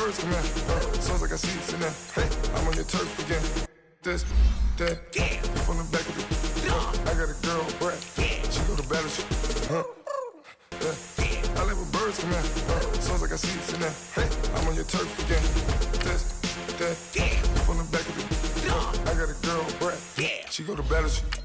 birds come in. Sounds like I see seats in there. Hey, I'm on your turf again. This, that, yeah. From the back of the I got a girl, Brad. Yeah. She go to battleship. Yeah. I live with birds come in. Sounds like I see seats in there. Hey, I'm on your turf again. This, that, yeah. From the back of the I got a girl, Brad. Yeah. She go to battleship.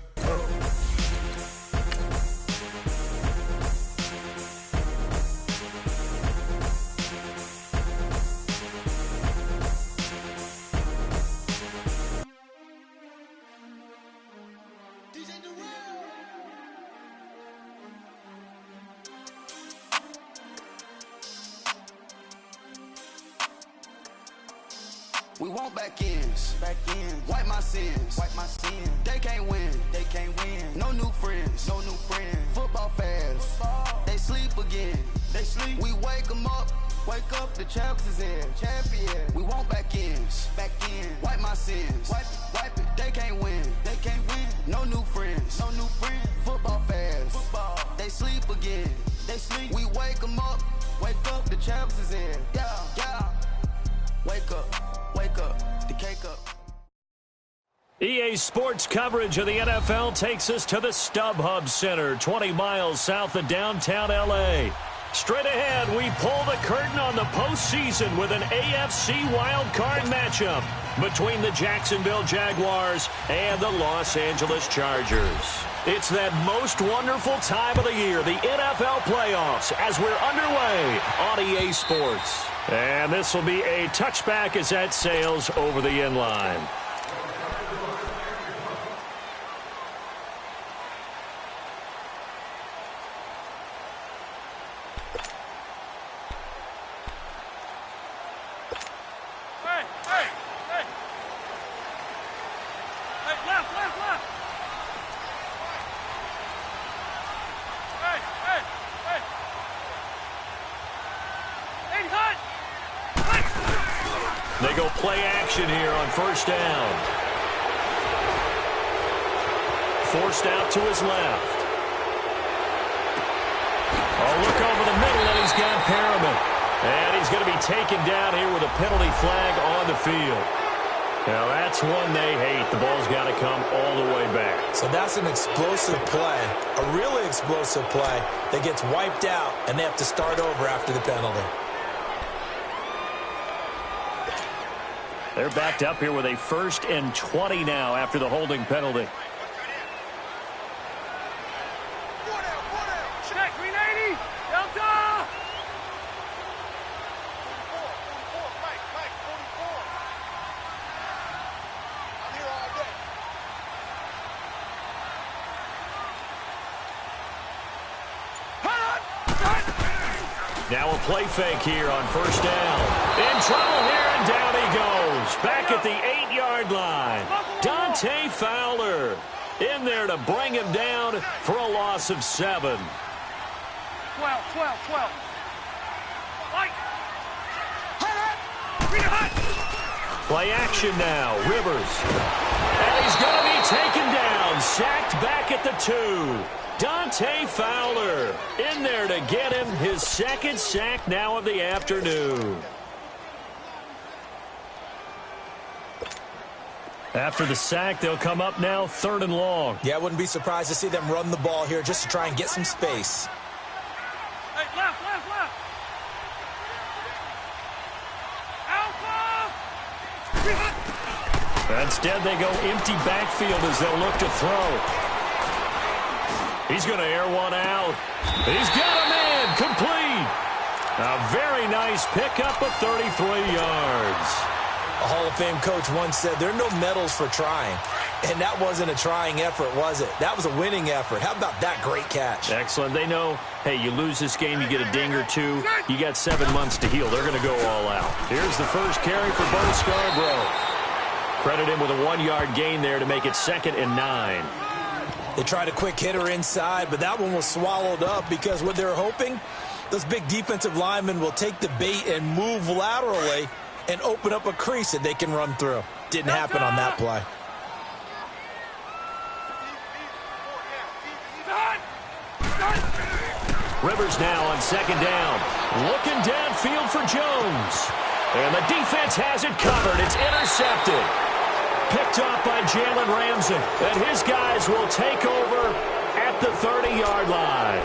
We want back-ends, wipe my sins, they can't win, no new friends, football fans, they sleep again, we wake them up, the champs is in, we want back-ends, wipe my sins, wipe it, they can't win, no new friends, football fans, they sleep again, we wake them up, the champs is in, yeah, wake up, the cake up. EA Sports coverage of the NFL takes us to the StubHub Center, 20 miles south of downtown L.A. Straight ahead, we pull the curtain on the postseason with an AFC wildcard matchup between the Jacksonville Jaguars and the Los Angeles Chargers. It's that most wonderful time of the year, the NFL playoffs, as we're underway on EA Sports. And this will be a touchback as that sails over the end line. They go play action here on first down. Forced out to his left. Oh, look over the middle, and he's got Perriman. And he's going to be taken down here with a penalty flag on the field. Now, that's one they hate. The ball's got to come all the way back. So that's an explosive play, a really explosive play that gets wiped out, and they have to start over after the penalty. They're backed up here with a 1st and 20 now after the holding penalty. Check, 380, Delta! 44, Mike, 44. I'm here all day. Now a play fake here on first down. In trouble here, and down he goes. Back at the 8-yard line. Dante Fowler in there to bring him down for a loss of 7. 12. Mike! Play action now. Rivers. And he's going to be taken down. Sacked back at the 2. Dante Fowler in there to get him his 2nd sack now of the afternoon. After the sack, they'll come up now 3rd and long. Yeah, I wouldn't be surprised to see them run the ball here just to try and get some space. Hey, left. Alpha! Instead, they go empty backfield as they'll look to throw. He's going to air one out. He's got him in. Complete. A very nice pickup of 33 yards. A Hall of Fame coach once said there are no medals for trying. And that wasn't a trying effort, was it? That was a winning effort. How about that great catch? Excellent. They know, hey, you lose this game, you get a ding or two. You got 7 months to heal. They're going to go all out. Here's the first carry for Bo Scarborough. Credit him with a 1-yard gain there to make it 2nd and 9. They tried a quick hitter inside, but that one was swallowed up because what they're hoping, those big defensive linemen will take the bait and move laterally and open up a crease that they can run through. Didn't happen on that play. Rivers now on 2nd down. Looking downfield for Jones. And the defense has it covered. It's intercepted. Picked up by Jalen Ramsey. And his guys will take over at the 30-yard line.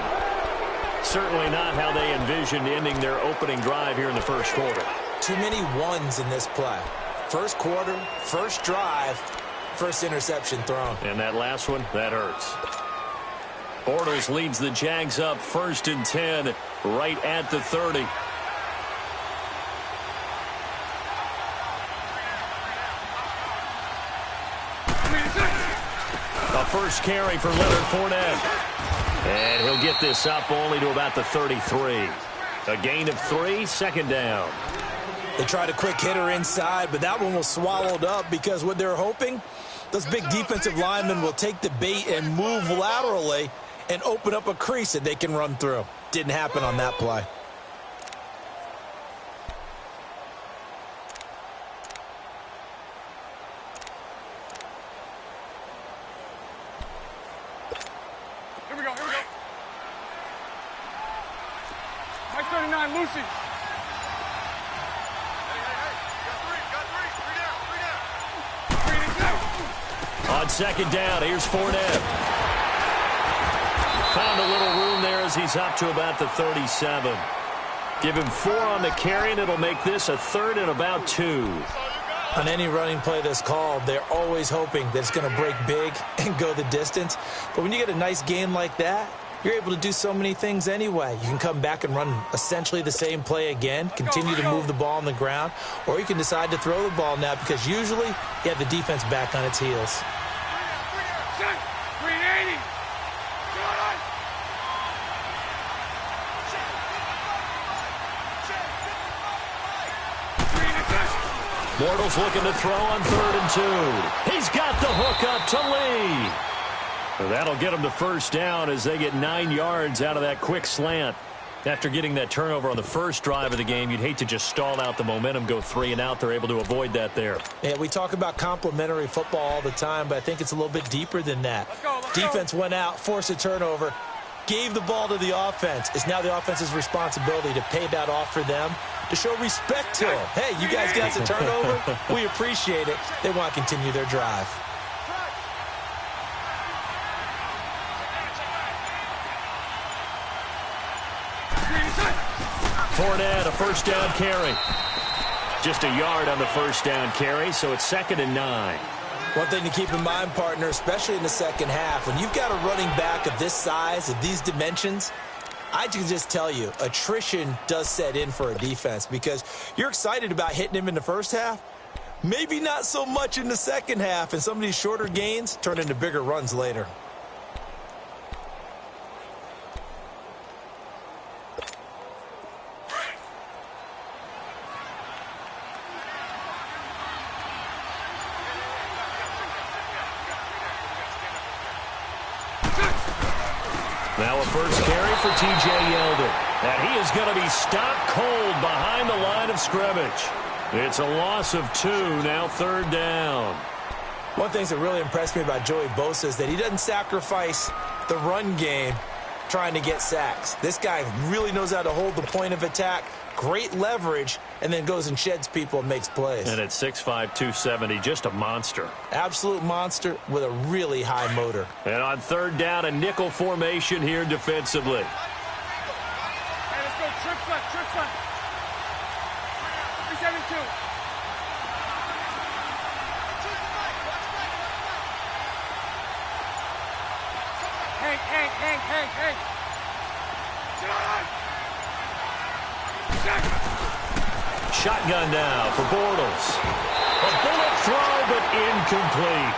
Certainly not how they envisioned ending their opening drive here in the first quarter. Too many ones in this play. First quarter, first drive, first interception thrown. And that last one, that hurts. Bortles leads the Jags up 1st and 10 right at the 30. A first carry for Leonard Fournette. And he'll get this up only to about the 33. A gain of 3, 2nd down. They tried a quick hitter inside, but that one was swallowed up because what they're hoping, those big defensive linemen will take the bait and move laterally and open up a crease that they can run through. Didn't happen on that play. Here we go. Mike 39, Lucy. On 2nd down, here's Fournette. Found a little room there as he's up to about the 37. Give him 4 on the carry, and it'll make this a 3rd and about 2. On any running play that's called, they're always hoping that it's going to break big and go the distance. But when you get a nice gain like that, you're able to do so many things anyway. You can come back and run essentially the same play again, continue to move the ball on the ground, or you can decide to throw the ball now because usually you have the defense back on its heels. 380. Bortles looking to throw on 3rd and 2. He's got the hook up to Lee. That'll get them to 1st down as they get 9 yards out of that quick slant. After getting that turnover on the first drive of the game, you'd hate to just stall out the momentum, go 3 and out. They're able to avoid that there. Yeah, we talk about complementary football all the time, but I think it's a little bit deeper than that. Defense went out, forced a turnover, gave the ball to the offense. It's now the offense's responsibility to pay that off for them, to show respect to them. Hey, you guys got the turnover. We appreciate it. They want to continue their drive. Fournette, a 1st down carry. Just a yard on the 1st down carry, so it's 2nd and 9. One thing to keep in mind, partner, especially in the second half, when you've got a running back of this size, of these dimensions, I can just tell you, attrition does set in for a defense because you're excited about hitting him in the first half. Maybe not so much in the second half, and some of these shorter gains turn into bigger runs later. Now a first carry for T.J. Yeldon. And he is going to be stopped cold behind the line of scrimmage. It's a loss of 2, now 3rd down. One of the things that really impressed me about Joey Bosa is that he doesn't sacrifice the run game trying to get sacks. This guy really knows how to hold the point of attack, great leverage, and then goes and sheds people and makes plays. And at 6'5", 270, just a monster. Absolute monster with a really high motor. And on 3rd down, a nickel formation here defensively. Hey, let's go. Trip front. 372. Hank. Shotgun now for Bortles. A bullet throw, but incomplete.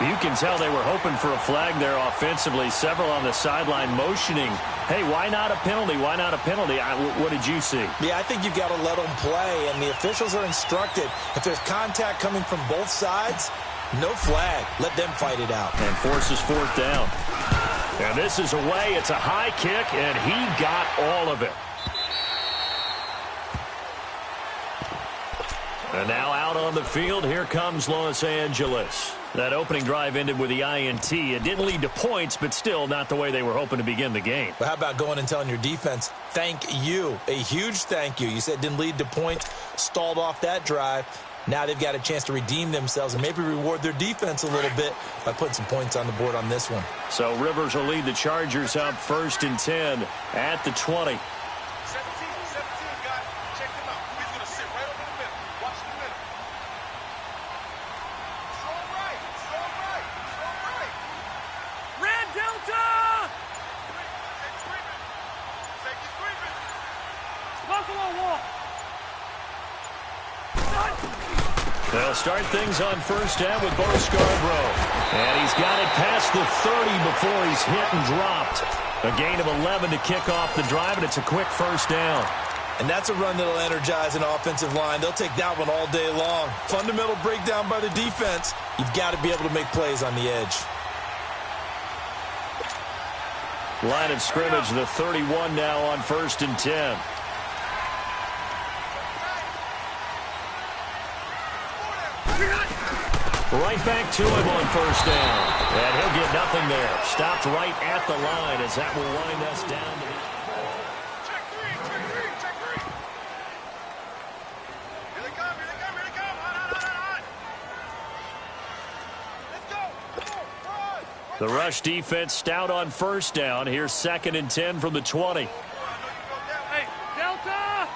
You can tell they were hoping for a flag there offensively. Several on the sideline motioning, hey, why not a penalty? Why not a penalty? What did you see? Yeah, I think you've got to let them play, and the officials are instructed. If there's contact coming from both sides, no flag. Let them fight it out. And forces 4th down. And this is away. It's a high kick, and he got all of it. And now out on the field, here comes Los Angeles. That opening drive ended with the INT. It didn't lead to points, but still not the way they were hoping to begin the game. But how about going and telling your defense, thank you, a huge thank you. You said it didn't lead to points, stalled off that drive. Now they've got a chance to redeem themselves and maybe reward their defense a little bit by putting some points on the board on this one. So Rivers will lead the Chargers up 1st and 10 at the 20. 17, guys. Check him out. He's going to sit right over the middle. Watch the middle. Strong right. Strong right. Strong right. Red Delta! Take screaming. Take you screaming. Buffalo Wall. They'll start things on 1st down with Bo Scarborough. And he's got it past the 30 before he's hit and dropped. A gain of 11 to kick off the drive, and it's a quick 1st down. And that's a run that'll energize an offensive line. They'll take that one all day long. Fundamental breakdown by the defense. You've got to be able to make plays on the edge. Line of scrimmage, the 31 now on 1st and 10. Right back to him on 1st down. And he'll get nothing there. Stopped right at the line as that will wind us down. Check three. Check three. Here they come. Hot. Let's go. Run. The rush defense stout on 1st down. Here's 2nd and 10 from the 20. Hey, Delta!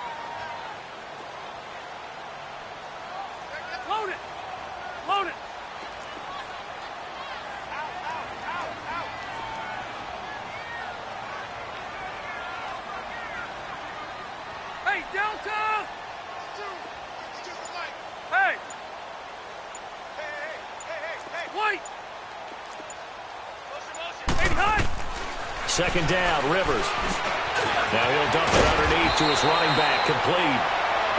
Load it! Load it! Hey, Delta! Hey! Hey! White! Hey, high! 2nd down, Rivers. Now he'll dump it underneath to his running back, complete.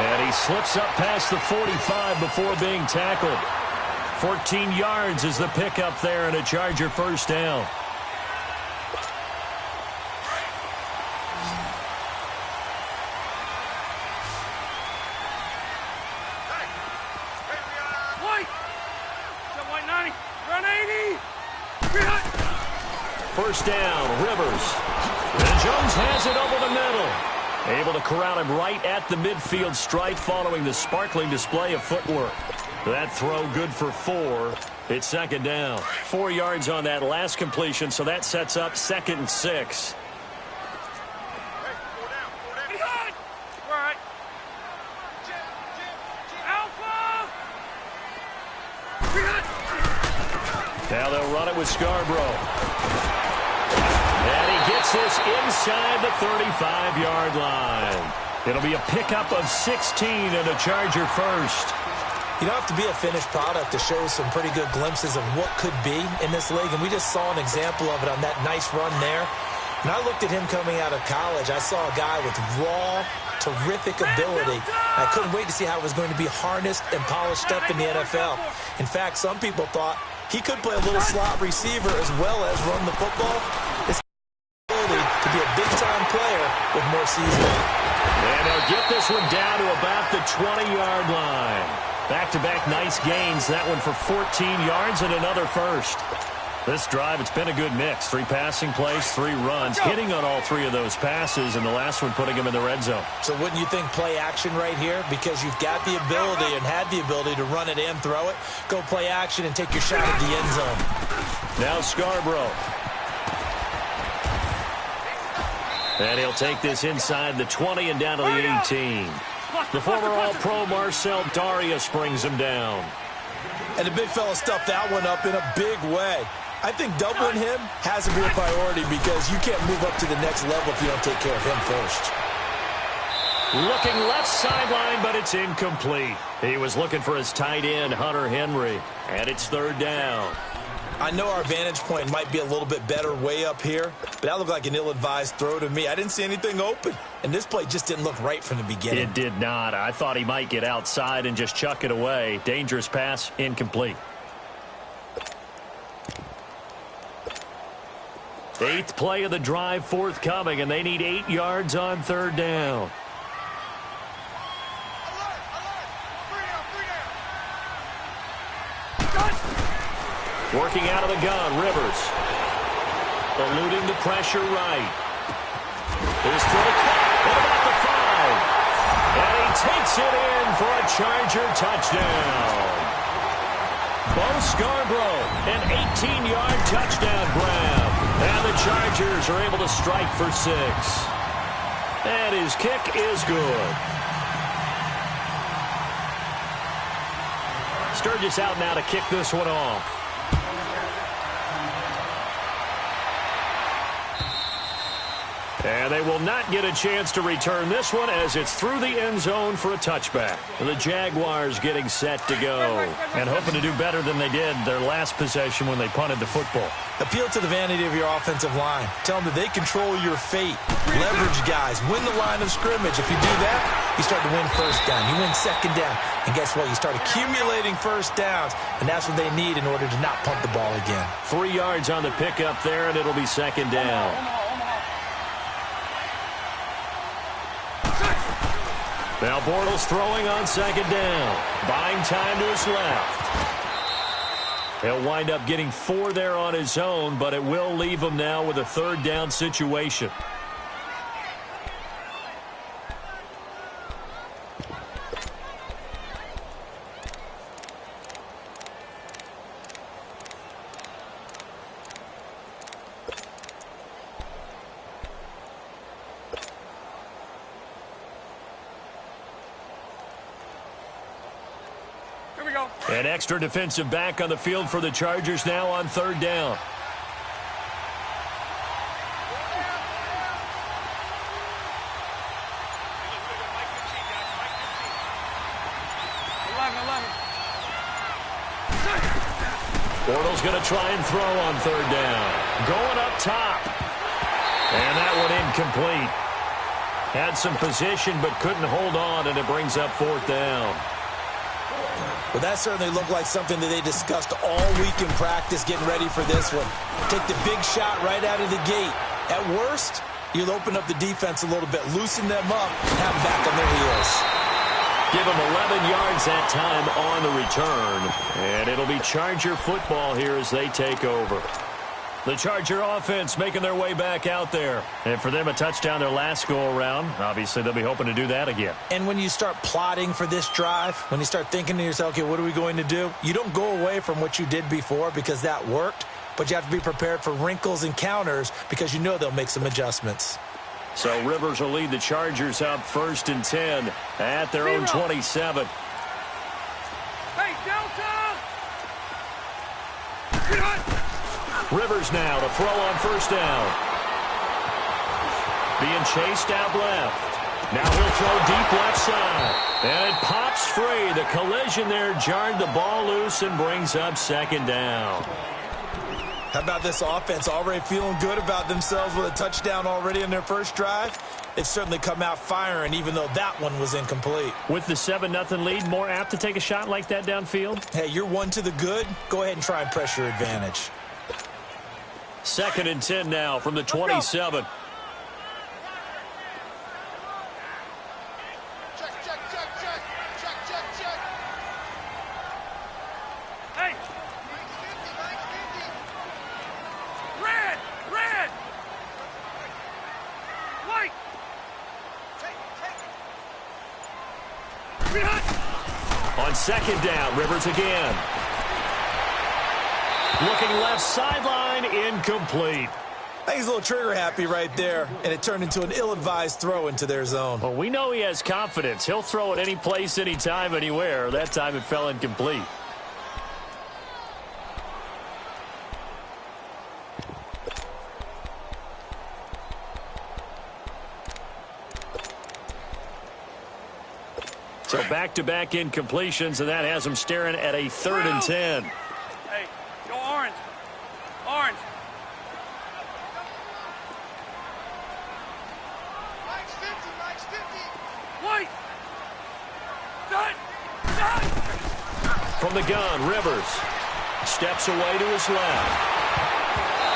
And he slips up past the 45 before being tackled. 14 yards is the pickup there and a Charger 1st down. White! Got White 90. Run 80! 1st down, Rivers. And Jones has it over the middle. Able to corral him right at the midfield stripe following the sparkling display of footwork. That throw good for 4. It's 2nd down. 4 yards on that last completion, so that sets up 2nd and 6. Behind! Right. Alpha! Now they'll run it with Scarborough. And he gets this inside the 35-yard line. It'll be a pickup of 16 and a Charger 1st. You don't have to be a finished product to show some pretty good glimpses of what could be in this league, and we just saw an example of it on that nice run there. When I looked at him coming out of college, I saw a guy with raw, terrific ability. I couldn't wait to see how it was going to be harnessed and polished up in the NFL. In fact, some people thought he could play a little slot receiver as well as run the football. His ability to be a big-time player with more seasoning. And they'll get this one down to about the 20-yard line. Back-to-back nice gains. That one for 14 yards and another 1st. This drive, it's been a good mix. 3 passing plays, 3 runs, hitting on all 3 of those passes, and the last one putting him in the red zone. So wouldn't you think play action right here? Because you've got the ability and had the ability to run it and throw it. Go play action and take your shot at the end zone. Now Scarborough. And he'll take this inside the 20 and down to the 18. The former All-Pro Marcel Darius brings him down. And the big fella stuffed that one up in a big way. I think doubling him has to be a priority because you can't move up to the next level if you don't take care of him first. Looking left sideline, but it's incomplete. He was looking for his tight end, Hunter Henry. And it's 3rd down. I know our vantage point might be a little bit better way up here, but that looked like an ill-advised throw to me. I didn't see anything open, and this play just didn't look right from the beginning. It did not. I thought he might get outside and just chuck it away. Dangerous pass, incomplete. 8th play of the drive forthcoming, and they need 8 yards on 3rd down. Working out of the gun, Rivers. Eluding the pressure right. His throw at about the 5. And he takes it in for a Charger touchdown. Bo Scarborough, an 18-yard touchdown grab. And the Chargers are able to strike for 6. And his kick is good. Sturgis out now to kick this one off. And they will not get a chance to return this one as it's through the end zone for a touchback. The Jaguars getting set to go and hoping to do better than they did their last possession when they punted the football. Appeal to the vanity of your offensive line. Tell them that they control your fate. Leverage guys. Win the line of scrimmage. If you do that, you start to win first down. You win second down. And guess what? You start accumulating first downs. And that's what they need in order to not punt the ball again. 3 yards on the pickup there, and it'll be second down. Now Bortles throwing on second down. Buying time to his left. He'll wind up getting 4 there on his own, but it will leave him now with a third down situation. An extra defensive back on the field for the Chargers now on third down. Bortles going to try and throw on third down. Going up top. And that one incomplete. Had some position but couldn't hold on, and it brings up fourth down. Well, that certainly looked like something that they discussed all week in practice getting ready for this one. Take the big shot right out of the gate. At worst, you'll open up the defense a little bit, loosen them up, and have them back on their heels. Give them 11 yards that time on the return. And it'll be Charger football here as they take over. The Charger offense making their way back out there. And for them, a touchdown their last go-around. Obviously, they'll be hoping to do that again. And when you start plotting for this drive, when you start thinking to yourself, okay, what are we going to do? You don't go away from what you did before because that worked, but you have to be prepared for wrinkles and counters because you know they'll make some adjustments. So Rivers will lead the Chargers up 1st and 10 at their own 27. Hey, Delta! Rivers now to throw on first down. Being chased out left. Now he'll throw deep left side. And it pops free. The collision there jarred the ball loose and brings up second down. How about this offense already feeling good about themselves with a touchdown already in their first drive? They've certainly come out firing, even though that one was incomplete. With the 7-0 lead, more apt to take a shot like that downfield? Hey, you're one to the good. Go ahead and try and press your advantage. 2nd and 10 now from the 27. Hey! Red! Red! White! On second down, Rivers again. Looking left sideline, incomplete. I think he's a little trigger happy right there, and it turned into an ill-advised throw into their zone. Well, we know he has confidence. He'll throw it any place, anytime, anywhere. That time it fell incomplete. So back-to-back incompletions, and that has him staring at a 3rd and 10. Hey, go orange. Orange. Mike's 50, Mike's 50. White. Done. Done. From the gun, Rivers steps away to his left.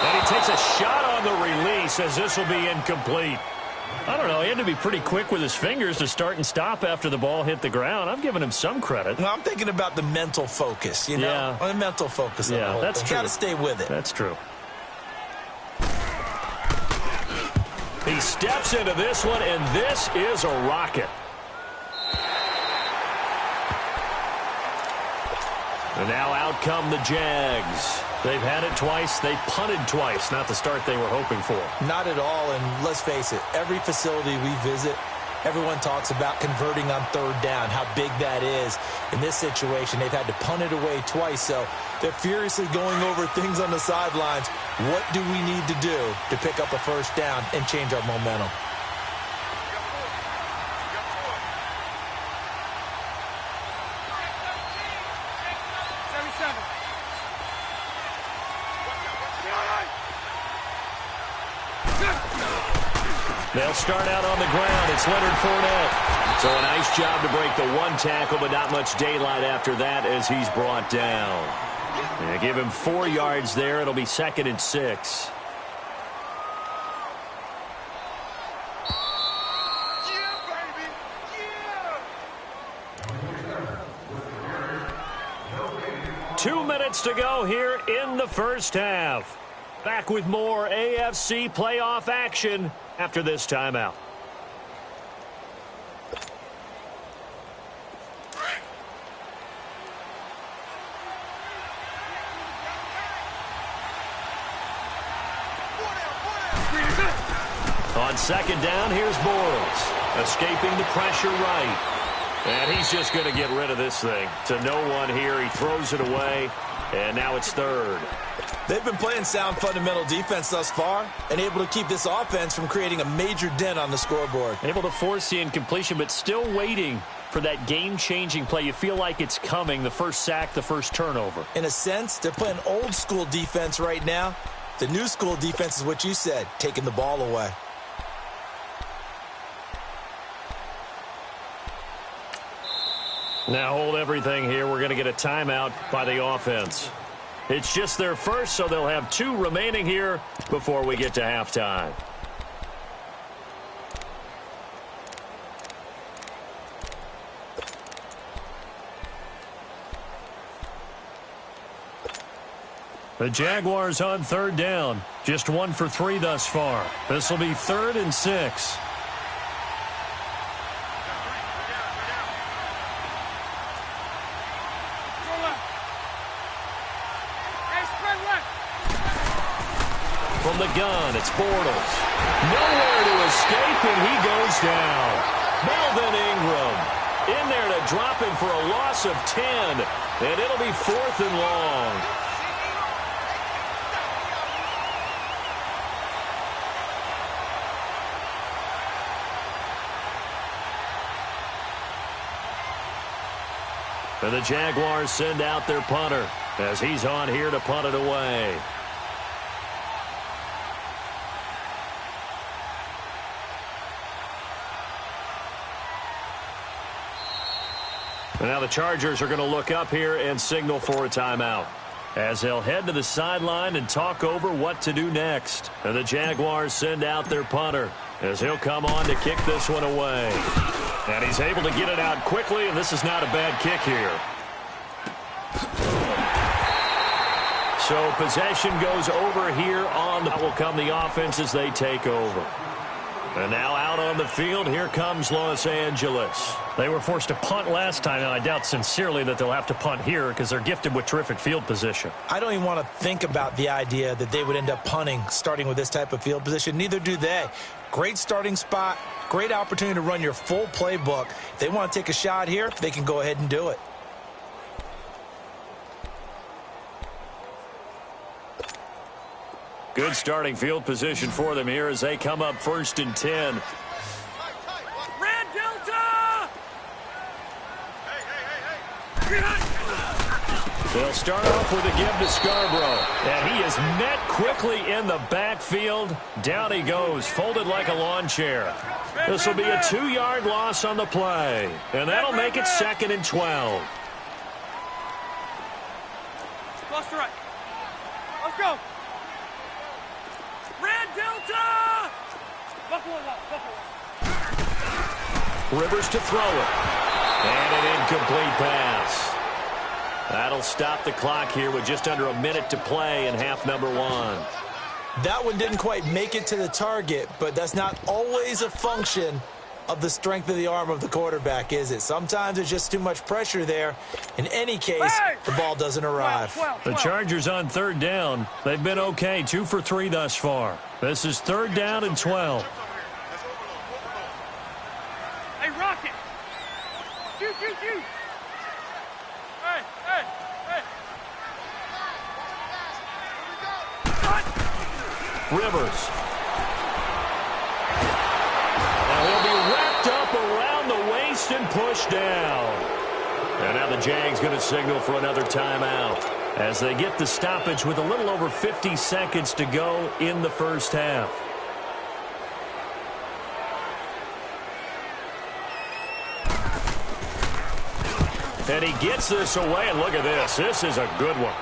And he takes a shot on the release as this will be incomplete. I don't know. He had to be pretty quick with his fingers to start and stop after the ball hit the ground. I'm giving him some credit. Well, I'm thinking about the mental focus, you know? Yeah. The mental focus. Yeah, that's true. Got to stay with it. That's true. He steps into this one, and this is a rocket. And now out come the Jags. They've had it twice. They've punted twice. Not the start they were hoping for. Not at all, and let's face it, every facility we visit, everyone talks about converting on third down, how big that is. In this situation, they've had to punt it away twice, so they're furiously going over things on the sidelines. What do we need to do to pick up a first down and change our momentum? They'll start out on the ground. It's Leonard Fournette. So a nice job to break the one tackle, but not much daylight after that as he's brought down. And give him 4 yards there. It'll be 2nd and 6. Yeah, baby. Yeah. 2 minutes to go here in the first half. Back with more AFC playoff action after this timeout. On 2nd down, here's Bortles. Escaping the pressure right. And he's just going to get rid of this thing. To no one here. He throws it away. And now it's 3rd. They've been playing sound fundamental defense thus far and able to keep this offense from creating a major dent on the scoreboard. Able to force the incompletion, but still waiting for that game-changing play. You feel like it's coming, the first sack, the first turnover. In a sense, they're playing old-school defense right now. The new school defense is what you said, taking the ball away. Now hold everything here. We're going to get a timeout by the offense. It's just their first, so they'll have 2 remaining here before we get to halftime. The Jaguars on 3rd down. Just 1 for 3 thus far. This will be 3rd and 6. From the gun, it's Bortles. Nowhere to escape, and he goes down. Melvin Ingram in there to drop him for a loss of 10, and it'll be 4th and long. And the Jaguars send out their punter as he's on here to punt it away. And now the Chargers are going to look up here and signal for a timeout as they'll head to the sideline and talk over what to do next. And the Jaguars send out their punter as he'll come on to kick this one away. And he's able to get it out quickly, and this is not a bad kick here. So possession goes over here on the... will come the offense as they take over. And now out on the field, here comes Los Angeles. They were forced to punt last time, and I doubt sincerely that they'll have to punt here because they're gifted with terrific field position. I don't even want to think about the idea that they would end up punting starting with this type of field position. Neither do they. Great starting spot, great opportunity to run your full playbook. If they want to take a shot here, they can go ahead and do it. Good starting field position for them here as they come up 1st and 10. Red Delta! Hey. They'll start off with a give to Scarborough. And he is met quickly in the backfield. Down he goes, folded like a lawn chair. This will be a 2-yard loss on the play. And that'll make it 2nd and 12. Close to right. Let's go. Red Delta! Rivers to throw it. And an incomplete pass. That'll stop the clock here with just under a minute to play in half number one. That one didn't quite make it to the target, but that's not always a function of the strength of the arm of the quarterback, is it? Sometimes there's just too much pressure there. In any case, the ball doesn't arrive. The Chargers on third down. They've been okay, 2 for 3 thus far. This is third down and 12. Hey, Rocket! Shoot! Hey! Rivers. Now he'll be wrapped up around the waist and pushed down. And now the Jags going to signal for another timeout as they get the stoppage with a little over 50 seconds to go in the first half. And he gets this away, and look at this. This is a good one.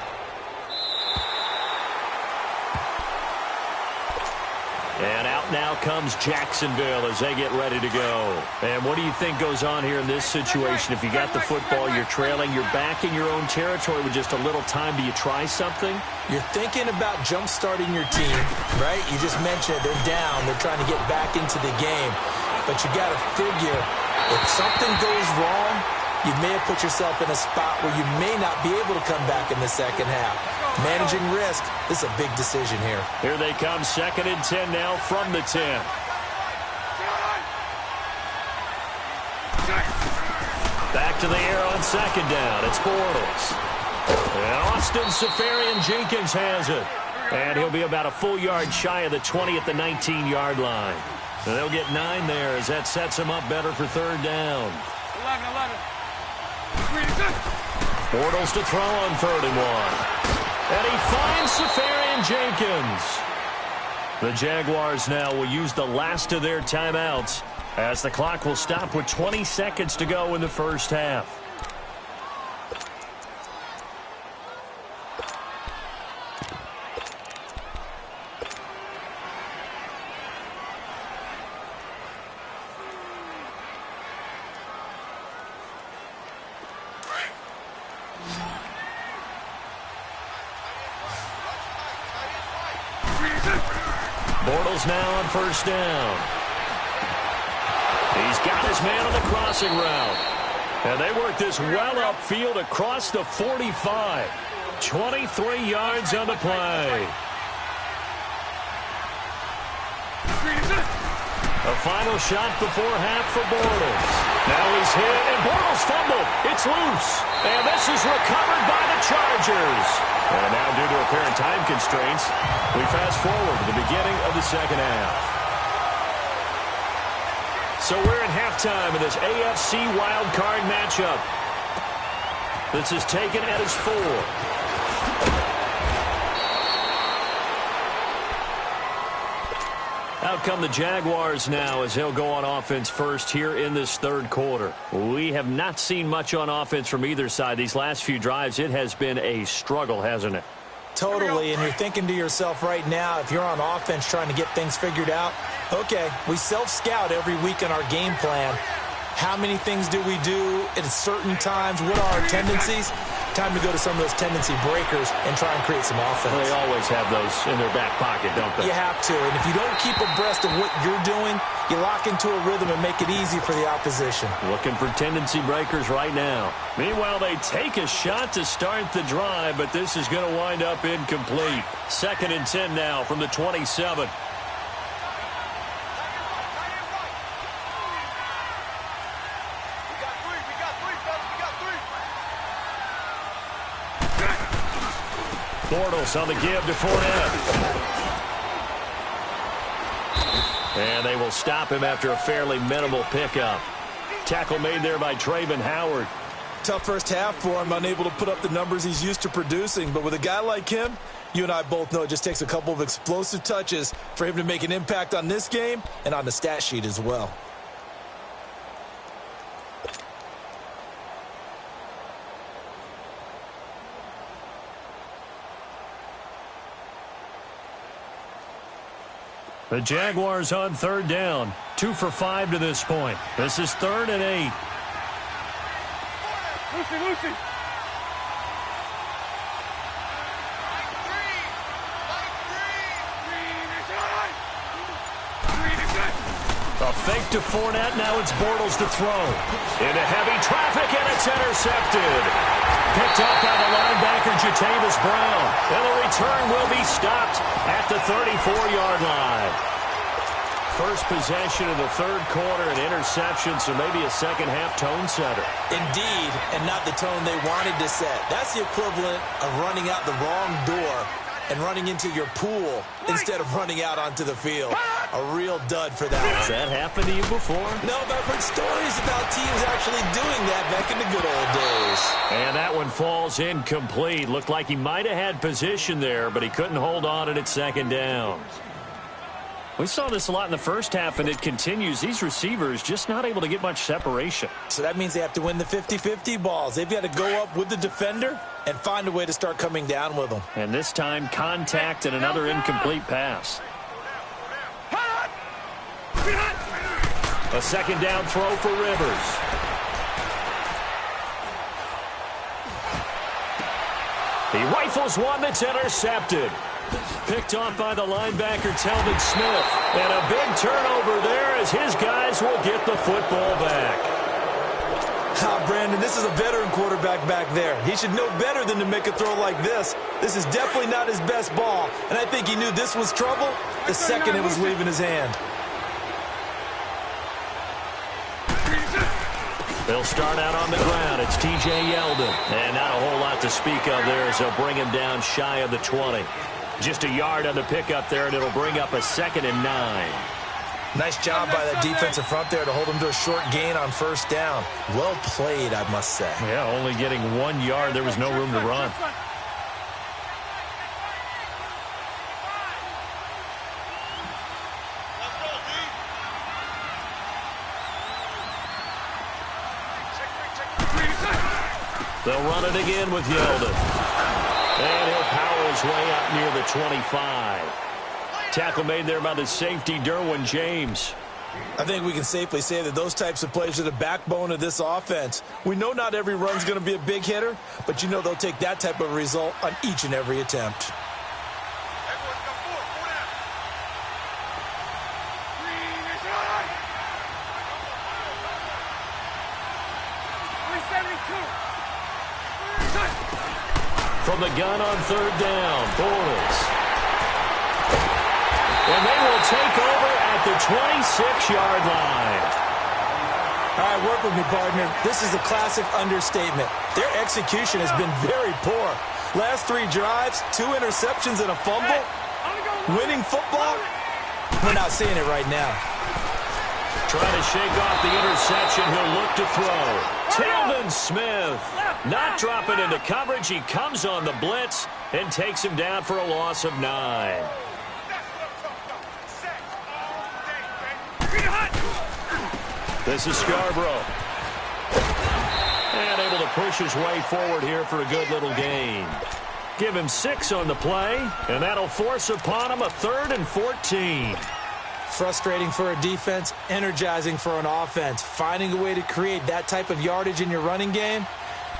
And out now comes Jacksonville as they get ready to go. And what do you think goes on here in this situation? If you got the football, you're trailing, you're back in your own territory with just a little time. Do you try something? You're thinking about jump-starting your team, right? You just mentioned they're down. They're trying to get back into the game. But you got to figure if something goes wrong, you may have put yourself in a spot where you may not be able to come back in the second half. Managing risk, this is a big decision here. Here they come, 2nd and 10 now from the 10. Back to the air on 2nd down. It's Bortles. And Austin Seferian-Jenkins has it. And he'll be about a full yard shy of the 20 at the 19-yard line. And they'll get 9 there as that sets them up better for third down. 11. Bortles to throw on 3rd and 1. And he finds Seferian-Jenkins. The Jaguars now will use the last of their timeouts as the clock will stop with 20 seconds to go in the first half. Bortles now on 1st down. He's got his man on the crossing route. And they work this well upfield across the 45. 23 yards on the play. A final shot before half for Bortles. Now he's hit, and Bortles fumbled. It's loose. And this is recovered by the Chargers. And now, due to apparent time constraints, we fast forward to the beginning of the second half. So we're at halftime in this AFC wildcard matchup. This is taken at its 4. Out come the Jaguars now as they'll go on offense first here in this third quarter. We have not seen much on offense from either side. These last few drives, it has been a struggle, hasn't it? Totally, and you're thinking to yourself right now, if you're on offense trying to get things figured out, okay, we self-scout every week in our game plan. How many things do we do at certain times? What are our tendencies? Time to go to some of those tendency breakers and try and create some offense. Well, they always have those in their back pocket, don't they? You have to, and if you don't keep abreast of what you're doing, you lock into a rhythm and make it easy for the opposition. Looking for tendency breakers right now. Meanwhile, they take a shot to start the drive, but this is going to wind up incomplete. 2nd and 10 now from the 27. Bortles on the give to Fournette. And they will stop him after a fairly minimal pickup. Tackle made there by Travon Howard. Tough first half for him, unable to put up the numbers he's used to producing. But with a guy like him, you and I both know it just takes a couple of explosive touches for him to make an impact on this game and on the stat sheet as well. The Jaguars on 3rd down. 2 for 5 to this point. This is 3rd and 8. Lucy. A fake to Fournette. Now it's Bortles to throw. Into heavy traffic, and it's intercepted. Picked up by the linebacker, Jatavis Brown. And the return will be stopped at the 34-yard line. First possession of the 3rd quarter, an interception, so maybe a second-half tone setter. Indeed, and not the tone they wanted to set. That's the equivalent of running out the wrong door and running into your pool instead of running out onto the field. A real dud for that one. Has that happened to you before? No, but I've heard stories about teams actually doing that back in the good old days. And that one falls incomplete. Looked like he might have had position there, but he couldn't hold on at 2nd down. We saw this a lot in the first half, and it continues. These receivers just not able to get much separation. So that means they have to win the 50-50 balls. They've got to go up with the defender and find a way to start coming down with them. And this time, contact and another incomplete pass. A 2nd down throw for Rivers. He rifles one that's intercepted. Picked off by the linebacker, Telvin Smith. And a big turnover there as his guys will get the football back. Brandon, this is a veteran quarterback back there. He should know better than to make a throw like this. This is definitely not his best ball. And I think he knew this was trouble the second it was leaving his hand. They'll start out on the ground. It's T.J. Yeldon. And not a whole lot to speak of there as they'll bring him down shy of the 20. Just a yard on the pickup there, and it'll bring up a 2nd and 9. Nice job by that defensive front there to hold him to a short gain on 1st down. Well played, I must say. Yeah, only getting 1 yard. There was no room to run. They'll run it again with Yeldon. And he'll power his way up near the 25. Tackle made there by the safety, Derwin James. I think we can safely say that those types of plays are the backbone of this offense. We know not every run's going to be a big hitter, but you know they'll take that type of result on each and every attempt. From the gun on 3rd down, Bortles. And they will take over at the 26-yard line. All right, work with me, partner. This is a classic understatement. Their execution has been very poor. Last 3 drives, 2 interceptions and a fumble. Winning football? We're not seeing it right now. Trying to shake off the interception. He'll look to throw. Telvin Smith not dropping into coverage. He comes on the blitz and takes him down for a loss of 9. This is Scarborough. And able to push his way forward here for a good little gain. Give him 6 on the play, and that'll force upon him a 3rd and 14. Frustrating for a defense, energizing for an offense. Finding a way to create that type of yardage in your running game,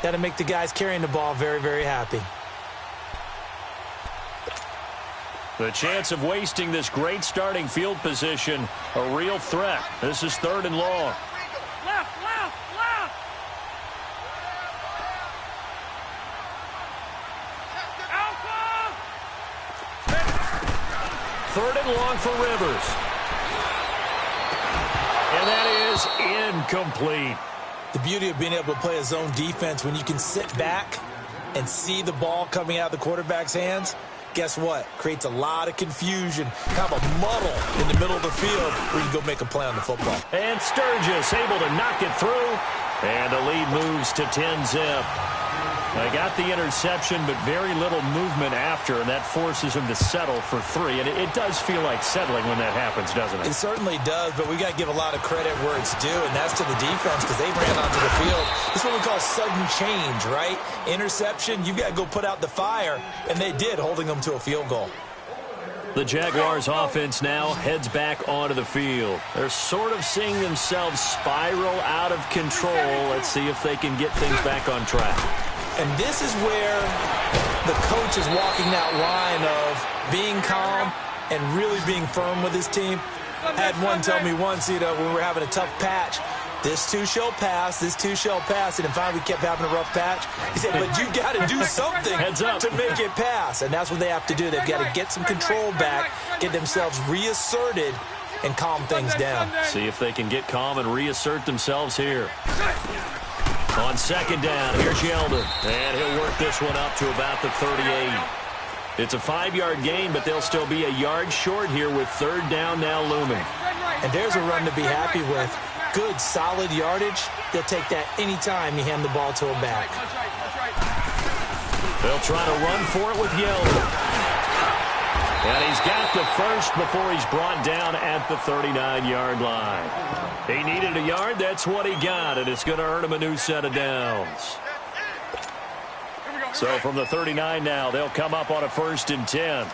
that'll make the guys carrying the ball very, very happy. The chance of wasting this great starting field position, a real threat. This is 3rd and long. Left. 3rd and long for Rivers. And that is incomplete. The beauty of being able to play a zone defense when you can sit back and see the ball coming out of the quarterback's hands, guess what? Creates a lot of confusion, kind of a muddle in the middle of the field where you can go make a play on the football. And Sturgis able to knock it through. And the lead moves to 10-zip. They got the interception, but very little movement after, and that forces him to settle for 3. And it does feel like settling when that happens, doesn't it? It certainly does, but we got to give a lot of credit where it's due, and that's to the defense because they ran onto the field. This is what we call sudden change, right? Interception, you've got to go put out the fire, and they did, holding them to a field goal. The Jaguars offense now heads back onto the field. They're sort of seeing themselves spiral out of control. Let's see if they can get things back on track. And this is where the coach is walking that line of being calm and really being firm with his team. I had one tell me once, when we were having a tough patch, this too shall pass, this too shall pass. And finally we kept having a rough patch. He said, but you got to do something to make it pass. And that's what they have to do. They've got to get some control back, get themselves reasserted, and calm things down. See if they can get calm and reassert themselves here. On second down, here's Yeldon. And he'll work this one up to about the 38. It's a 5-yard gain, but they'll still be a yard short here with third down now looming. And there's a run to be happy with. Good, solid yardage. They'll take that anytime you hand the ball to a back. They'll try to run for it with Yeldon. And he's got the first before he's brought down at the 39-yard line. He needed a yard. That's what he got, and it's going to earn him a new set of downs. So from the 39 now, they'll come up on a 1st and 10.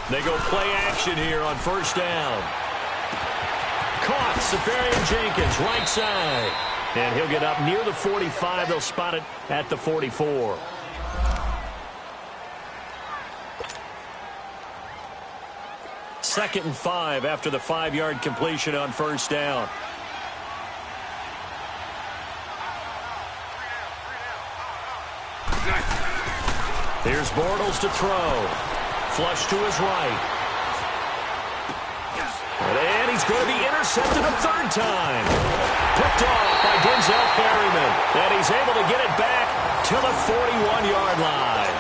They go play action here on 1st down. Caught, Safarian Jenkins, right side. And he'll get up near the 45. They'll spot it at the 44. Second and 5 after the 5-yard completion on 1st down. Here's Bortles to throw. Flush to his right. And he's going to be intercepted a 3rd time. Picked off by Denzel Perryman. And he's able to get it back to the 41-yard line.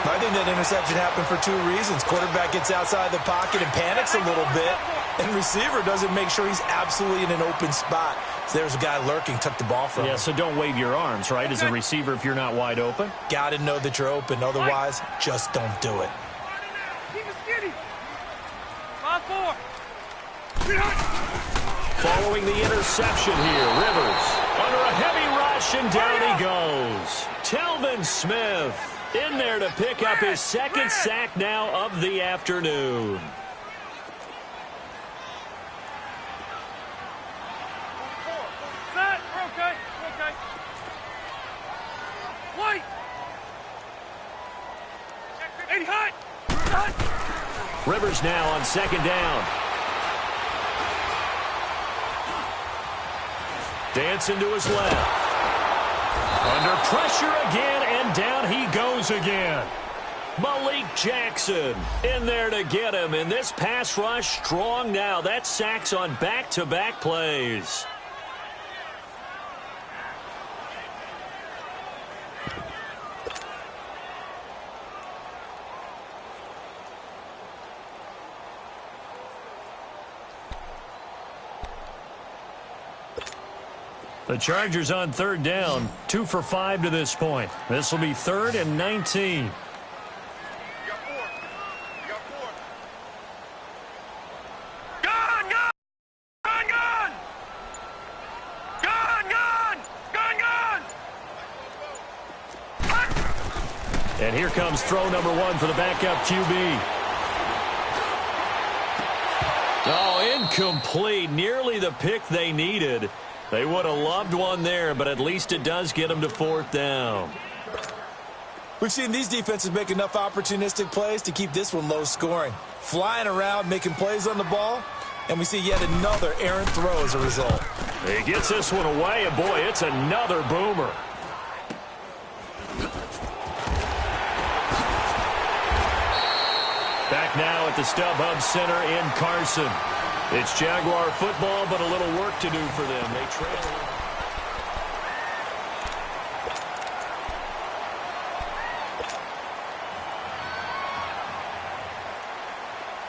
I think that interception happened for 2 reasons. Quarterback gets outside the pocket and panics a little bit. And receiver doesn't make sure he's absolutely in an open spot. So there's a guy lurking, took the ball from him. Yeah, so don't wave your arms, right, as a receiver if you're not wide open. Got to know that you're open. Otherwise, just don't do it. Following the interception here, Rivers under a heavy rush, and down he goes. Telvin Smith in there to pick up his 2nd sack now of the afternoon. Rivers now on 2nd down. Dancing to his left. Under pressure again, and down he goes again. Malik Jackson in there to get him. And this pass rush strong now. That's sacks on back-to-back plays. The Chargers on 3rd down, 2 for 5 to this point. This will be 3rd and 19. And here comes throw number 1 for the backup QB. Oh, incomplete. Nearly the pick they needed. They would have loved one there, but at least it does get them to 4th down. We've seen these defenses make enough opportunistic plays to keep this one low scoring. Flying around, making plays on the ball, and we see yet another errant throw as a result. He gets this one away, and boy, it's another boomer. Back now at the StubHub Center in Carson. It's Jaguar football, but a little work to do for them. They trail.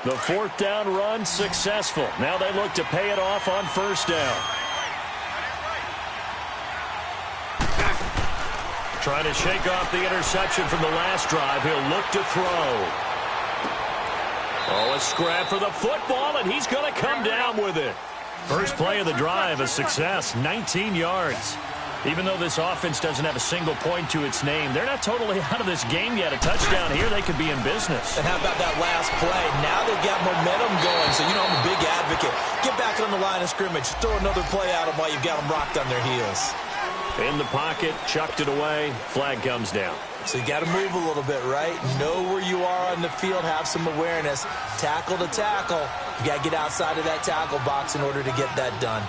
The 4th down run successful. Now they look to pay it off on 1st down. Trying to shake off the interception from the last drive. He'll look to throw. Oh, a scrap for the football, and he's going to come down with it. First play of the drive, a success, 19 yards. Even though this offense doesn't have a single point to its name, they're not totally out of this game yet. A touchdown here, they could be in business. And how about that last play? Now they've got momentum going, so you know I'm a big advocate. Get back on the line of scrimmage. Throw another play at them while you've got them rocked on their heels. In the pocket, chucked it away. Flag comes down. So you got to move a little bit, right? Know where you are on the field. Have some awareness. Tackle to tackle. You got to get outside of that tackle box in order to get that done.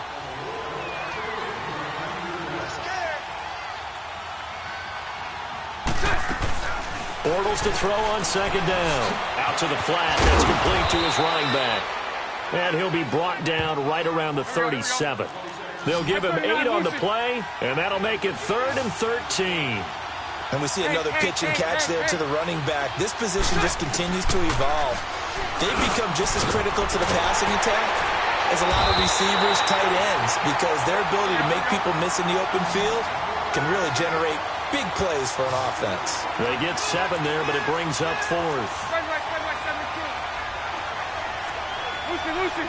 Bortles to throw on second down. Out to the flat. That's complete to his running back. And he'll be brought down right around the 37. They'll give him 8 on the play, and that'll make it 3rd and 13. And we see another pitch and catch there to the running back. This position just continues to evolve. They've become just as critical to the passing attack as a lot of receivers, tight ends, because their ability to make people miss in the open field can really generate big plays for an offense. They get 7 there, but it brings up 4th. Lucy.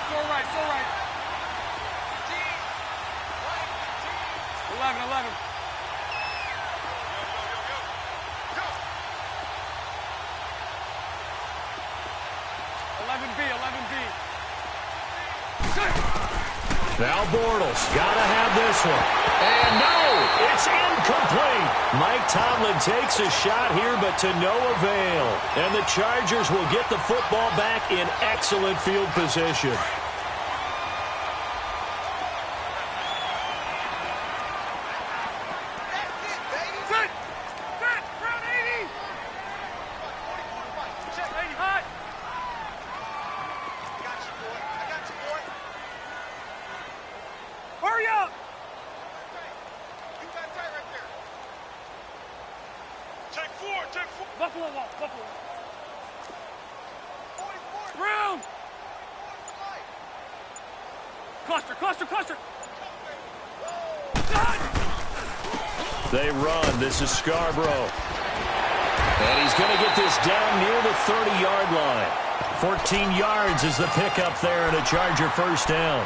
So right. 11. 11B. Now Bortles, gotta have this one. And no, it's incomplete. Mike Tomlin takes a shot here, but to no avail. And the Chargers will get the football back in excellent field position. Cluster. They run. This is Scarborough. And he's going to get this down near the 30-yard line. 14 yards is the pickup there and a Charger first down.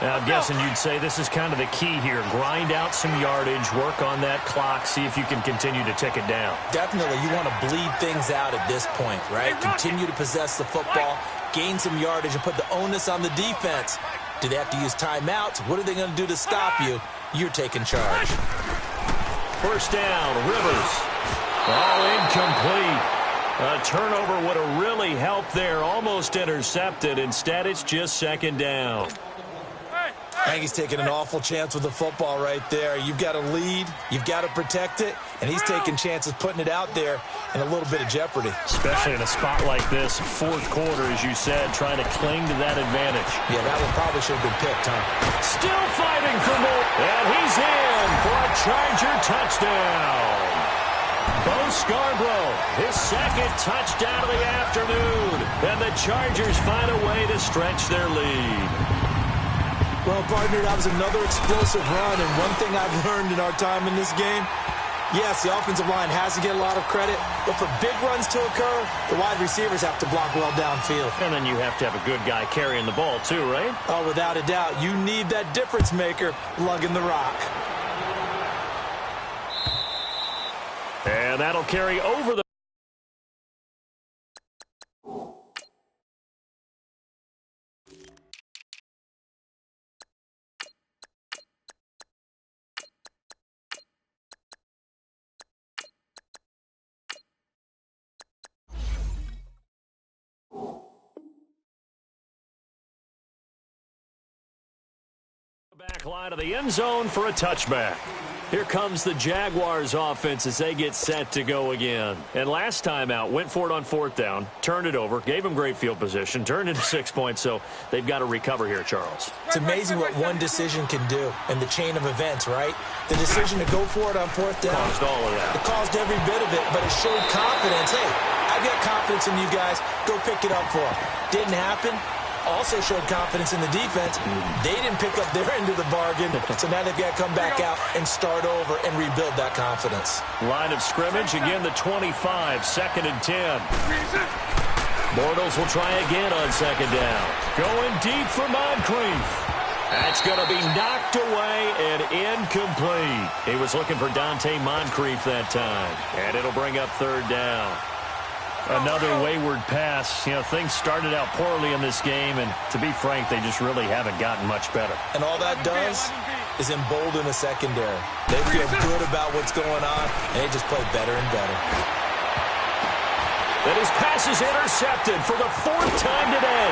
Now, I'm guessing you'd say this is kind of the key here. Grind out some yardage, work on that clock, see if you can continue to tick it down. Definitely, you want to bleed things out at this point, right? Continue to possess the football, gain some yardage, and put the onus on the defense. Do they have to use timeouts? What are they going to do to stop you? You're taking charge. First down, Rivers. All incomplete. A turnover would have really helped there. Almost intercepted. Instead, it's just second down. I think he's taking an awful chance with the football right there. You've got to lead. You've got to protect it. And he's taking chances putting it out there in a little bit of jeopardy. Especially in a spot like this, fourth quarter, as you said, trying to cling to that advantage. Yeah, that one probably should have been picked, huh? Still fighting for more. And he's in for a Charger touchdown. Bo Scarborough, his second touchdown of the afternoon. And the Chargers find a way to stretch their lead. Well, partner, that was another explosive run, and one thing I've learned in our time in this game, yes, the offensive line has to get a lot of credit, but for big runs to occur, the wide receivers have to block well downfield. And then you have to have a good guy carrying the ball too, right? Oh, without a doubt. You need that difference maker lugging the rock. And that'll carry over the... back line of the end zone for a touchback. Here comes the Jaguars offense as they get set to go again. And last time out, went for it on fourth down, turned it over, gave them great field position, turned into 6 points, so they've got to recover here, Charles. It's amazing what one decision can do in the chain of events, right? The decision to go for it on fourth down. Caused all of that. It caused every bit of it, but it showed confidence. Hey, I've got confidence in you guys. Go pick it up for them. Didn't happen. Also showed confidence in the defense. They didn't pick up their end of the bargain, so now they've got to come back out and start over and rebuild that confidence. Line of scrimmage, again the 25, 2nd and 10. Bortles will try again on second down. Going deep for Moncrief. That's going to be knocked away and incomplete. He was looking for Dante Moncrief that time. And it'll bring up third down. Another wayward pass. You know, things started out poorly in this game, and to be frank, they just really haven't gotten much better. And all that does is embolden a secondary. They feel good about what's going on, and they just play better and better. And his pass is intercepted for the fourth time today.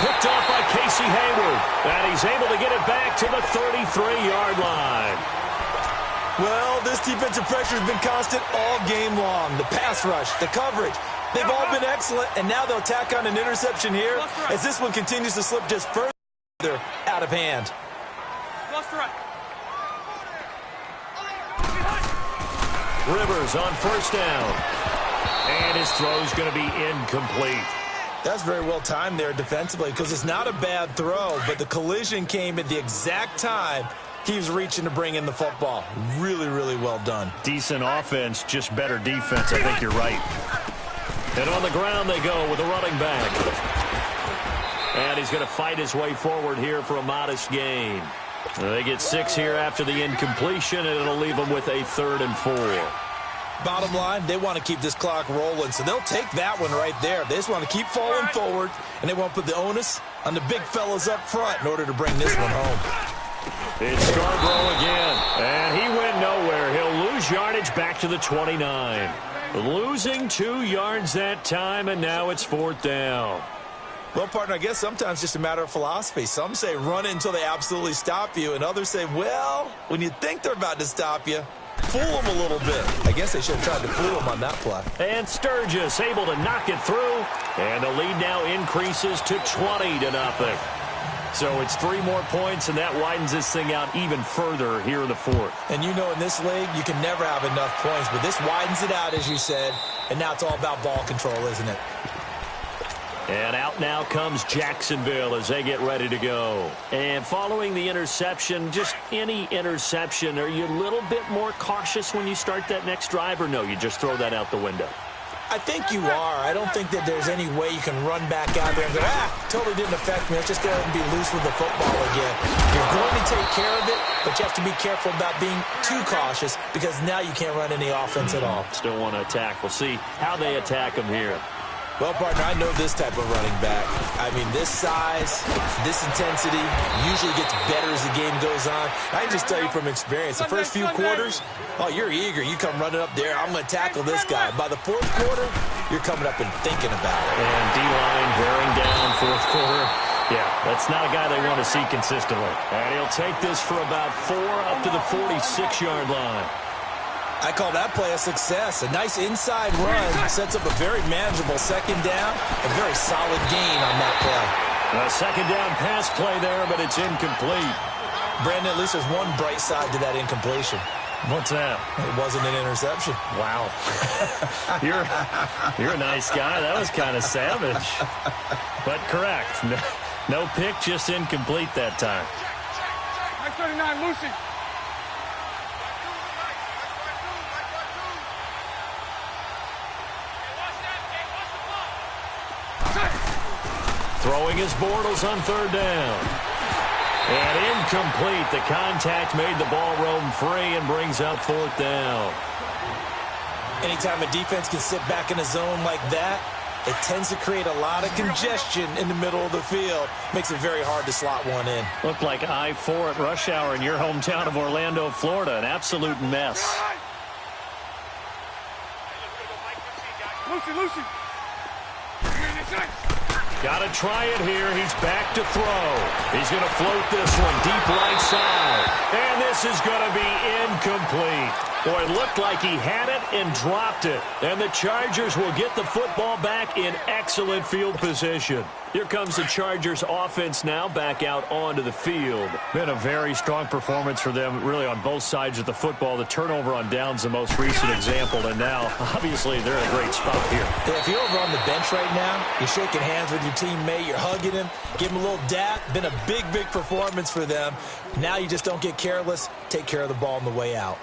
Picked off by Casey Hayward. And he's able to get it back to the 33-yard line. Well, this defensive pressure has been constant all game long. The pass rush, the coverage, they've all been excellent, and now they'll tack on an interception here as this one continues to slip just further out of hand. Rivers on first down. And his throw's going to be incomplete. That's very well timed there defensively because it's not a bad throw, but the collision came at the exact time he was reaching to bring in the football. Really, really well done. Decent offense, just better defense. I think you're right. And on the ground they go with a running back. And he's going to fight his way forward here for a modest gain. They get 6 here after the incompletion, and it'll leave them with a 3rd and 4. Bottom line, they want to keep this clock rolling, so they'll take that one right there. They just want to keep falling forward, and they won't put the onus on the big fellas up front in order to bring this one home. It's Scarborough again, and he went nowhere. He'll lose yardage back to the 29. Losing 2 yards that time, and now it's 4th down. Well, partner, I guess sometimes it's just a matter of philosophy. Some say run it until they absolutely stop you, and others say, well, when you think they're about to stop you, fool them a little bit. I guess they should have tried to fool them on that play. And Sturgis able to knock it through, and the lead now increases to 20-0. So it's 3 more points, and that widens this thing out even further here in the 4th. And you know in this league, you can never have enough points, but this widens it out, as you said, and now it's all about ball control, isn't it? And out now comes Jacksonville as they get ready to go. And following the interception, just any interception, are you a little bit more cautious when you start that next drive, or no, you just throw that out the window? I think you are. I don't think that there's any way you can run back out there and go, totally didn't affect me. Let's just go ahead and be loose with the football again. You're going to take care of it, but you have to be careful about being too cautious because now you can't run any offense at all. Still want to attack. We'll see how they attack them here. Well, partner, I know this type of running back. I mean, this size, this intensity usually gets better as the game goes on. I can just tell you from experience, the first few quarters, oh, you're eager. You come running up there, I'm going to tackle this guy. By the 4th quarter, you're coming up and thinking about it. And D-line bearing down 4th quarter. Yeah, that's not a guy they want to see consistently. And he'll take this for about 4 up to the 46-yard line. I call that play a success. A nice inside run sets up a very manageable 2nd down. A very solid gain on that play. A 2nd down pass play there, but it's incomplete. Brandon, at least there's one bright side to that incompletion. What's that? It wasn't an interception. Wow. You're a nice guy. That was kind of savage. But correct. No pick, just incomplete that time. 39, Lucy. Throwing his Bortles on 3rd down. And incomplete. The contact made the ball roam free and brings up 4th down. Anytime a defense can sit back in a zone like that, it tends to create a lot of congestion in the middle of the field. Makes it very hard to slot one in. Looked like I-4 at rush hour in your hometown of Orlando, Florida. An absolute mess. Lucy. Got to try it here. He's back to throw. He's going to float this one deep right side. And this is going to be incomplete. Boy, it looked like he had it and dropped it. And the Chargers will get the football back in excellent field position. Here comes the Chargers offense now back out onto the field. Been a very strong performance for them, really on both sides of the football. The turnover on downs the most recent example, and now, obviously, they're in a great spot here. Yeah, if you're over on the bench right now, you're shaking hands with your teammate, you're hugging him, give him a little dap. Been a big, big performance for them. Now you just don't get careless. Take care of the ball on the way out.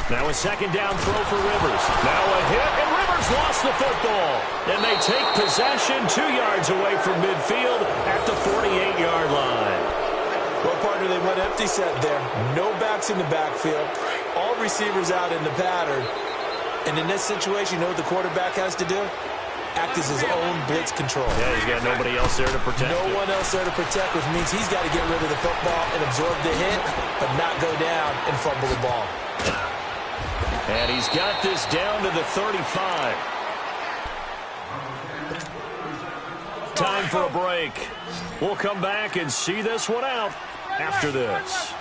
Now a second down throw for Rivers. Now a hit, and Rivers lost the football. And they take possession 2 yards away from midfield at the 48-yard line. Well, partner, they went empty set there. No backs in the backfield. All receivers out in the pattern. And in this situation, you know what the quarterback has to do? Act as his own blitz control. Yeah, he's got nobody else there to protect. No one else there to protect, which means he's got to get rid of the football and absorb the hit, but not go down and fumble the ball. And he's got this down to the 35. Time for a break. We'll come back and see this one out after this.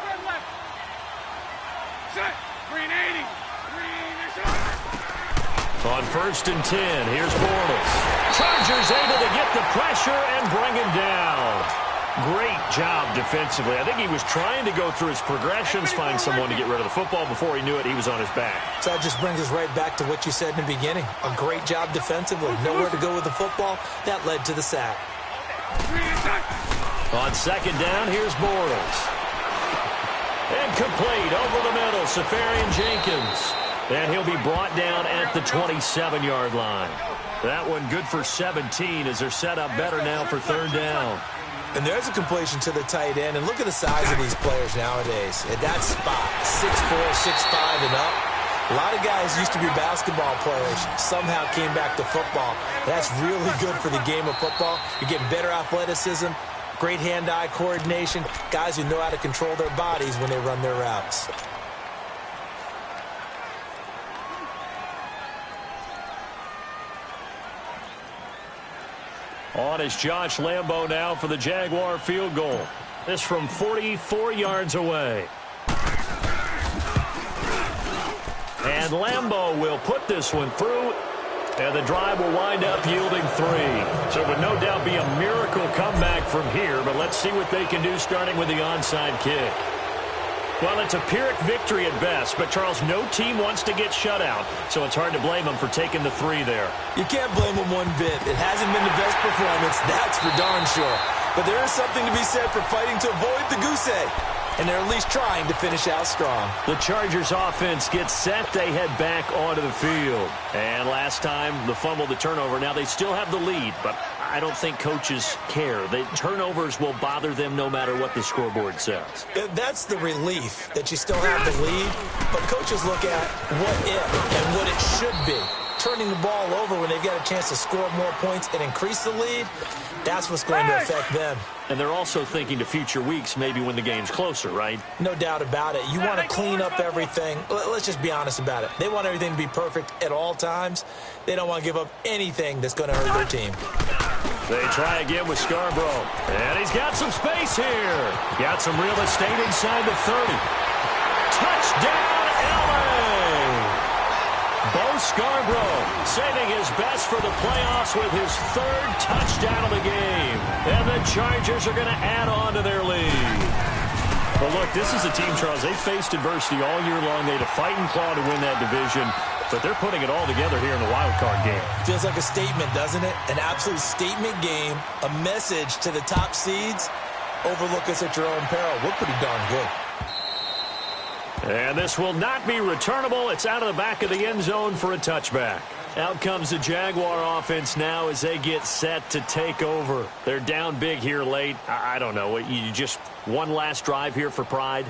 Green 80. On 1st and 10, here's Bortles. Chargers able to get the pressure and bring him down. Great job defensively. I think he was trying to go through his progressions, find someone to get rid of the football. Before he knew it, he was on his back. So that just brings us right back to what you said in the beginning. A great job defensively. Nowhere to go with the football. That led to the sack. On 2nd down, here's Bortles. And complete over the middle, Safarian Jenkins. And he'll be brought down at the 27-yard line. That one good for 17 as they're set up better now for 3rd down. And there's a completion to the tight end. And look at the size of these players nowadays. At that spot, 6'4", 6'5", and up. A lot of guys used to be basketball players, somehow came back to football. That's really good for the game of football. You're getting better athleticism, great hand-eye coordination, guys who know how to control their bodies when they run their routes. On is Josh Lambo now for the Jaguar field goal. This from 44 yards away. And Lambo will put this one through, and the drive will wind up yielding 3. So it would no doubt be a miracle comeback from here, but let's see what they can do starting with the onside kick. Well, it's a Pyrrhic victory at best, but, Charles, no team wants to get shut out, so it's hard to blame them for taking the 3 there. You can't blame them one bit. It hasn't been the best performance, that's for darn sure. But there is something to be said for fighting to avoid the goose egg. And they're at least trying to finish out strong. The Chargers offense gets set. They head back onto the field. And last time, the fumble, the turnover. Now they still have the lead, but I don't think coaches care. The turnovers will bother them no matter what the scoreboard says. That's the relief that you still have the lead. But coaches look at what if and what it should be. Turning the ball over when they've got a chance to score more points and increase the lead, that's what's going to affect them. And they're also thinking to future weeks, maybe when the game's closer, right? No doubt about it. You want to clean up everything. Let's just be honest about it. They want everything to be perfect at all times. They don't want to give up anything that's going to hurt their team. They try again with Scarborough. And he's got some space here. Got some real estate inside the 30. Touchdown, LA! Bo Scarborough saving his best for the playoffs with his 3rd touchdown of the game. And the Chargers are going to add on to their lead. But look, this is a team, Charles, they faced adversity all year long. They had to fight and claw to win that division. But they're putting it all together here in the wild card game. Feels like a statement, doesn't it? An absolute statement game, a message to the top seeds. Overlook us at your own peril. We're pretty darn good. And this will not be returnable. It's out of the back of the end zone for a touchback. Out comes the Jaguar offense now as they get set to take over. They're down big here late. I don't know. You just one last drive here for pride?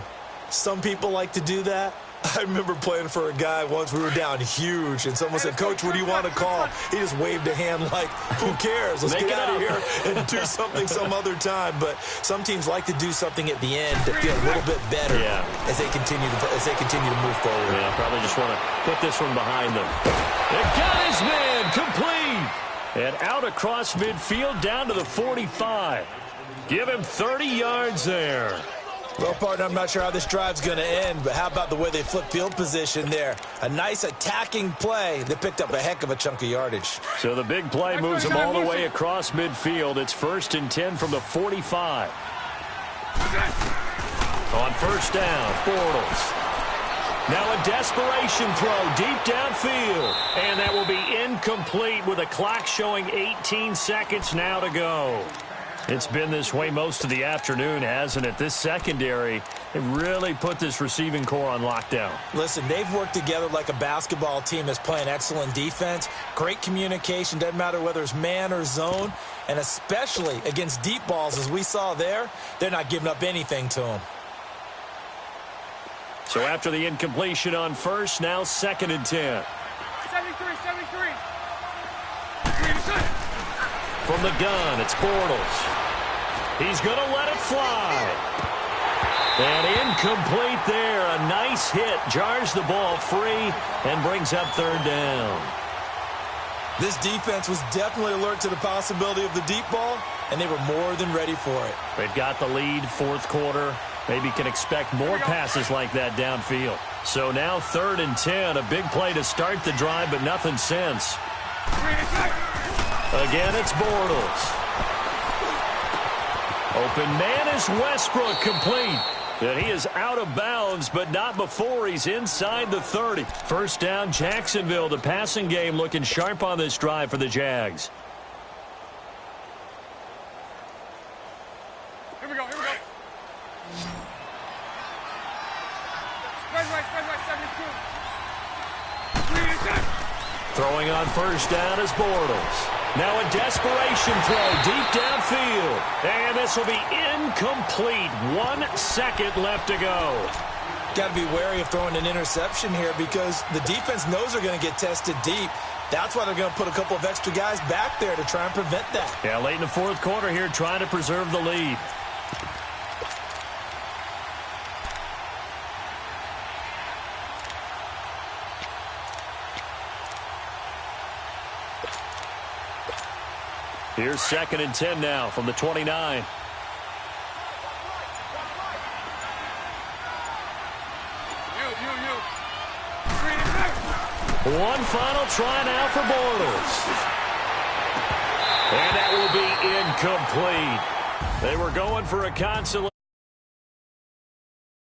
Some people like to do that. I remember playing for a guy once. We were down huge, and someone said, "Coach, what do you want to call?" He just waved a hand like, "Who cares? Let's get out of here and do something some other time." But some teams like to do something at the end to feel a little bit better as they continue to move forward. Yeah, probably just want to put this one behind them. They got his man complete, and out across midfield down to the 45. Give him 30 yards there. Well, partner, I'm not sure how this drive's going to end, but how about the way they flip field position there? A nice attacking play that picked up a heck of a chunk of yardage. So the big play moves them all the way across midfield. It's 1st and 10 from the 45. On 1st down, Bortles. Now a desperation throw deep downfield. And that will be incomplete with a clock showing 18 seconds now to go. It's been this way most of the afternoon, hasn't it? This secondary, they really put this receiving core on lockdown. Listen, they've worked together like a basketball team that's playing excellent defense. Great communication, doesn't matter whether it's man or zone. And especially against deep balls, as we saw there, they're not giving up anything to them. So after the incompletion on first, now 2nd and 10. 73. From the gun, it's Bortles. He's going to let it fly. And incomplete there. A nice hit. Jars the ball free and brings up 3rd down. This defense was definitely alert to the possibility of the deep ball, and they were more than ready for it. They've got the lead, 4th quarter. Maybe can expect more passes like that downfield. So now 3rd and 10. A big play to start the drive, but nothing since. Again, it's Bortles. Open man is Westbrook, complete. And he is out of bounds, but not before he's inside the 30. 1st down, Jacksonville. The passing game looking sharp on this drive for the Jags. Here we go. Spread right, 72. Throwing on 1st down is Bortles. Now a desperation throw deep downfield. And this will be incomplete. 1 second left to go. Got to be wary of throwing an interception here because the defense knows they're going to get tested deep. That's why they're going to put a couple of extra guys back there to try and prevent that. Yeah, late in the 4th quarter here, trying to preserve the lead. Here's 2nd and 10 now from the 29. One final try now for Bortles. And that will be incomplete. They were going for a consolation.